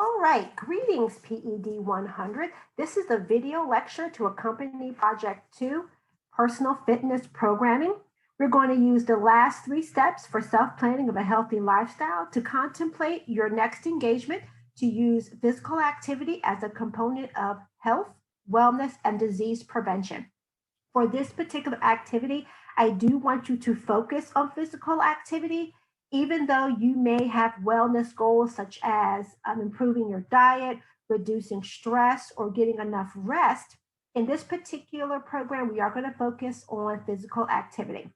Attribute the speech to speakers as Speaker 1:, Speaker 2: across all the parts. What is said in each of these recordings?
Speaker 1: All right, greetings PED 100. This is a video lecture to accompany Project 2, Personal Fitness Programming. We're going to use the last 3 steps for self-planning of a healthy lifestyle to contemplate your next engagement to use physical activity as a component of health, wellness, and disease prevention. For this particular activity, I do want you to focus on physical activity, even though you may have wellness goals such as improving your diet, reducing stress, or getting enough rest. In this particular program, we are going to focus on physical activity.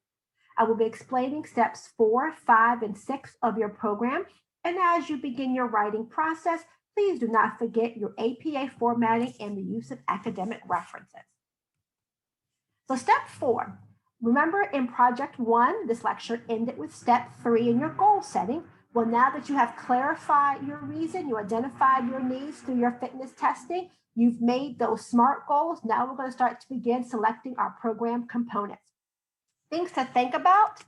Speaker 1: I will be explaining steps 4, 5, and 6 of your program. And as you begin your writing process, please do not forget your APA formatting and the use of academic references. So step 4, remember in project 1, this lecture ended with step 3 in your goal setting. Well, now that you have clarified your reason, you identified your needs through your fitness testing, you've made those SMART goals. Now we're going to start to begin selecting our program components. Things to think about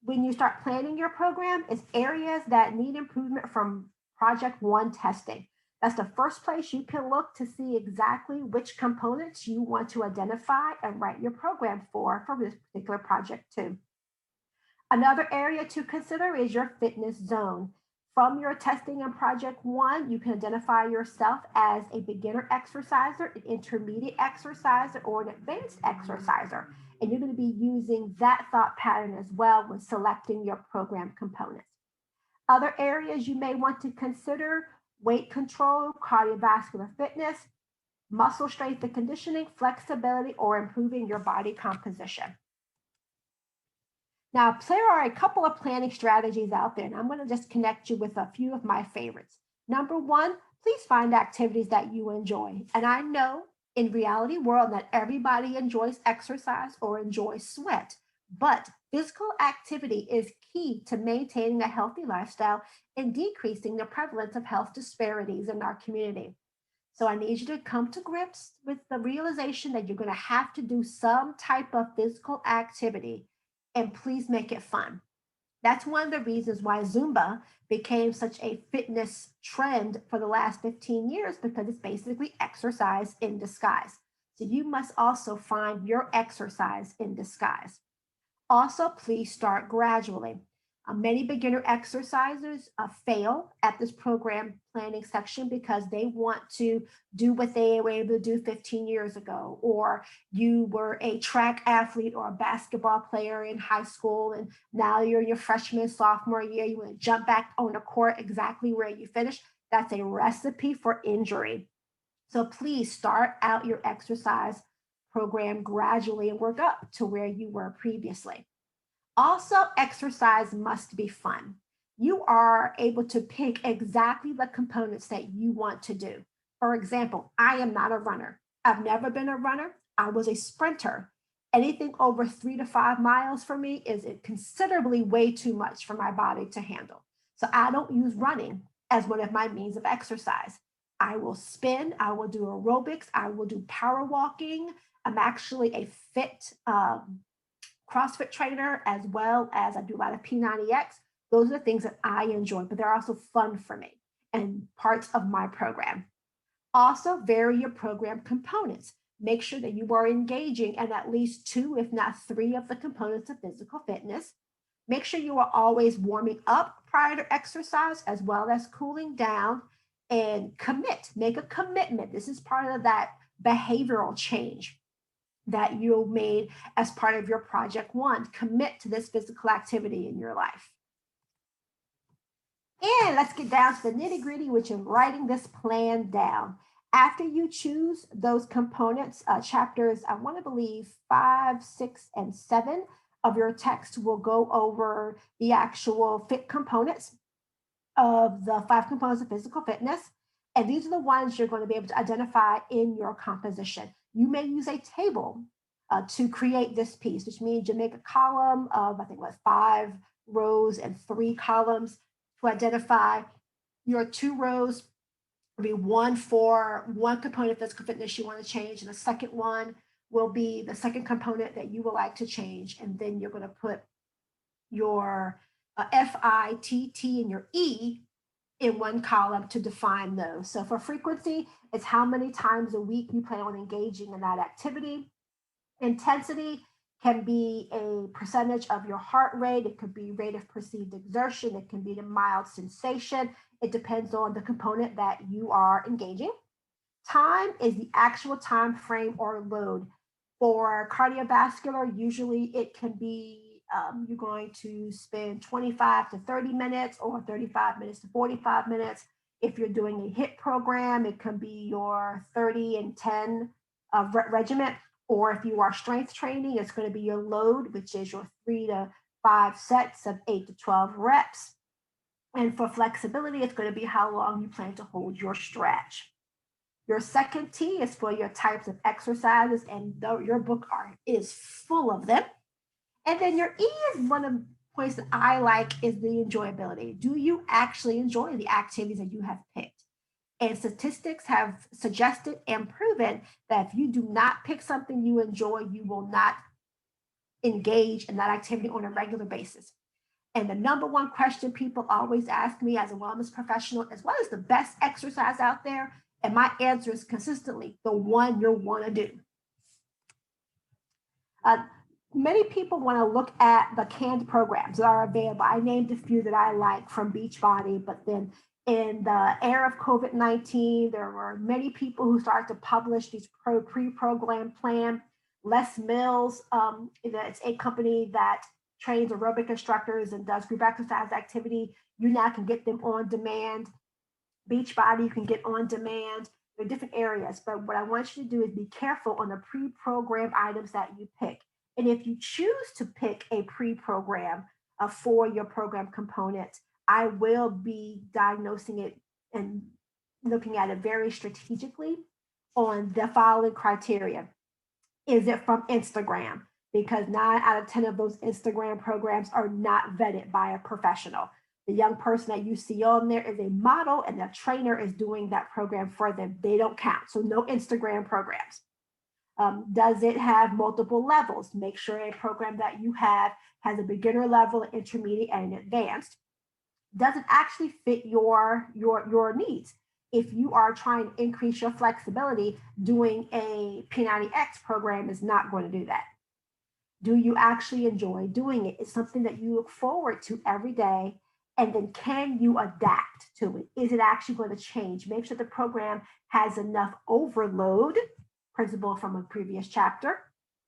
Speaker 1: when you start planning your program is areas that need improvement from project 1 testing. That's the first place you can look to see exactly which components you want to identify and write your program for this particular project 2. Another area to consider is your fitness zone. From your testing in project 1, you can identify yourself as a beginner exerciser, an intermediate exerciser, or an advanced exerciser. And you're going to be using that thought pattern as well when selecting your program components. Other areas you may want to consider: weight control, cardiovascular fitness, muscle strength and conditioning, flexibility, or improving your body composition. Now, there are a couple of planning strategies out there, and I'm going to just connect you with a few of my favorites. Number 1, please find activities that you enjoy. And I know in reality world that everybody enjoys exercise or enjoys sweat, but physical activity is key to maintaining a healthy lifestyle and decreasing the prevalence of health disparities in our community. So I need you to come to grips with the realization that you're going to have to do some type of physical activity, and please make it fun. That's one of the reasons why Zumba became such a fitness trend for the last 15 years, because it's basically exercise in disguise. So you must also find your exercise in disguise. Also, please start gradually. Many beginner exercisers fail at this program planning section because they want to do what they were able to do 15 years ago, or you were a track athlete or a basketball player in high school, and now you're in your freshman, sophomore year, you want to jump back on the court exactly where you finished. That's a recipe for injury. So please start out your exercise program gradually and work up to where you were previously. Also, exercise must be fun. You are able to pick exactly the components that you want to do. For example, I am not a runner. I've never been a runner. I was a sprinter. Anything over 3 to 5 miles for me is considerably way too much for my body to handle. So I don't use running as one of my means of exercise. I will spin, I will do aerobics, I will do power walking. I'm actually a fit CrossFit trainer, as well as I do a lot of P90X. Those are the things that I enjoy, but they're also fun for me and parts of my program. Also, vary your program components. Make sure that you are engaging in at least 2, if not 3 of the components of physical fitness. Make sure you are always warming up prior to exercise as well as cooling down, and make a commitment. This is part of that behavioral change that you made as part of your project 1. Commit to this physical activity in your life. And let's get down to the nitty gritty, which is writing this plan down. After you choose those components, chapters, I want to believe 5, 6, and 7 of your text will go over the actual fit components of the 5 components of physical fitness. And these are the ones you're going to be able to identify in your composition. You may use a table to create this piece, which means you make a column of, I think, 5 rows and 3 columns to identify your 2 rows. Will be one for one component of physical fitness you want to change, and the second one will be the second component that you would like to change. And then you're going to put your FITT and your E in one column to define those. So for frequency, it's how many times a week you plan on engaging in that activity. Intensity can be a percentage of your heart rate. It could be rate of perceived exertion. It can be the mild sensation. It depends on the component that you are engaging. Time is the actual time frame or load. For cardiovascular, usually it can be you're going to spend 25 to 30 minutes or 35 minutes to 45 minutes. If you're doing a HIIT program, it can be your 30 and 10 regiment. Or if you are strength training, it's going to be your load, which is your 3 to 5 sets of 8 to 12 reps. And for flexibility, it's going to be how long you plan to hold your stretch. Your second T is for your types of exercises, and your book is full of them. And then your E is one of the points that I like is the enjoyability. Do you actually enjoy the activities that you have picked? And statistics have suggested and proven that if you do not pick something you enjoy, you will not engage in that activity on a regular basis. And the number one question people always ask me as a wellness professional is, what is the best exercise out there? And my answer is consistently the one you'll want to do. Many people want to look at the canned programs that are available. I named a few that I like from Beachbody, but then in the era of COVID-19, there were many people who started to publish these pre-programmed plans. Les Mills, it's a company that trains aerobic instructors and does group exercise activity. You now can get them on demand. Beachbody, you can get on demand. There are different areas, but what I want you to do is be careful on the pre-programmed items that you pick. And if you choose to pick a pre-program for your program component, I will be diagnosing it and looking at it very strategically on the following criteria. Is it from Instagram? Because 9 out of 10 of those Instagram programs are not vetted by a professional. The young person that you see on there is a model and the trainer is doing that program for them. They don't count. So no Instagram programs. Does it have multiple levels? Make sure a program that you have has a beginner level, intermediate, and advanced. Does it actually fit your needs? If you are trying to increase your flexibility, doing a P90X program is not going to do that. Do you actually enjoy doing it? It's something that you look forward to every day. And then can you adapt to it? Is it actually going to change? Make sure the program has enough overload, principle from a previous chapter,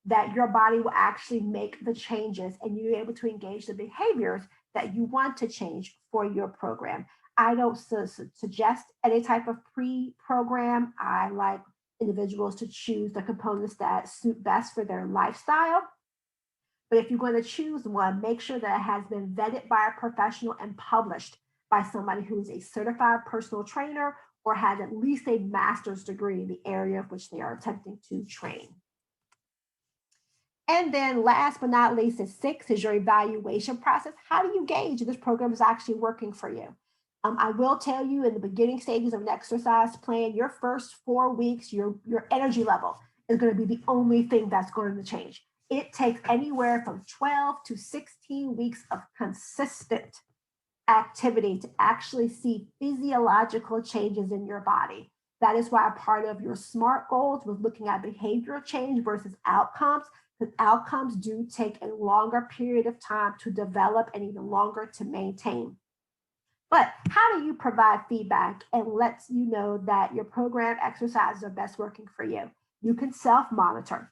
Speaker 1: that your body will actually make the changes and you're able to engage the behaviors that you want to change for your program. I don't suggest any type of pre-program. I like individuals to choose the components that suit best for their lifestyle. But if you're going to choose one, make sure that it has been vetted by a professional and published by somebody who is a certified personal trainer or has at least a master's degree in the area of which they are attempting to train. And then last but not least is 6 is your evaluation process. How do you gauge if this program is actually working for you? I will tell you in the beginning stages of an exercise plan, your first 4 weeks, your energy level is going to be the only thing that's going to change. It takes anywhere from 12 to 16 weeks of consistent activity to actually see physiological changes in your body. That is why a part of your SMART goals was looking at behavioral change versus outcomes, because outcomes do take a longer period of time to develop and even longer to maintain. But how do you provide feedback and lets you know that your program exercises are best working for you? You can self-monitor.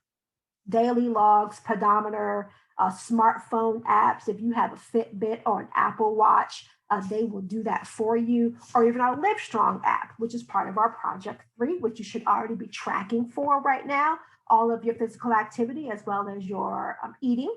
Speaker 1: Daily logs, pedometer, smartphone apps. If you have a Fitbit or an Apple Watch, they will do that for you. Or even our Livestrong app, which is part of our Project 3, which you should already be tracking for right now, all of your physical activity as well as your eating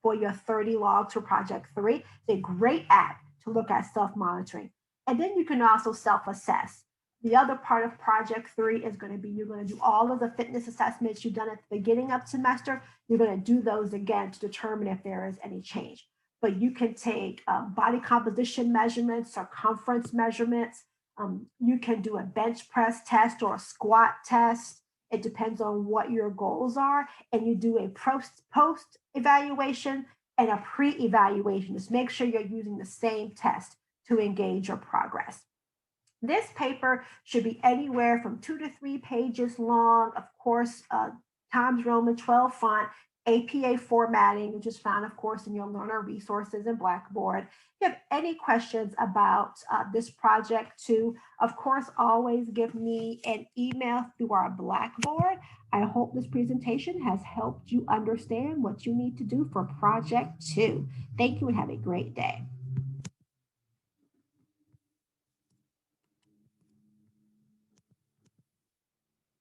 Speaker 1: for your 30 logs for Project 3. It's a great app to look at self-monitoring. And then you can also self-assess. The other part of Project 3 is going to be you're going to do all of the fitness assessments you've done at the beginning of semester. You're going to do those again to determine if there is any change. But you can take body composition measurements, circumference measurements. You can do a bench press test or a squat test. It depends on what your goals are. And you do a post evaluation and a pre-evaluation. Just make sure you're using the same test to engage your progress. This paper should be anywhere from 2 to 3 pages long. Of course, Times Roman 12 font, APA formatting, which is found, of course, in your learner resources in Blackboard. If you have any questions about this project too, of course, always give me an email through our Blackboard. I hope this presentation has helped you understand what you need to do for project 2. Thank you and have a great day.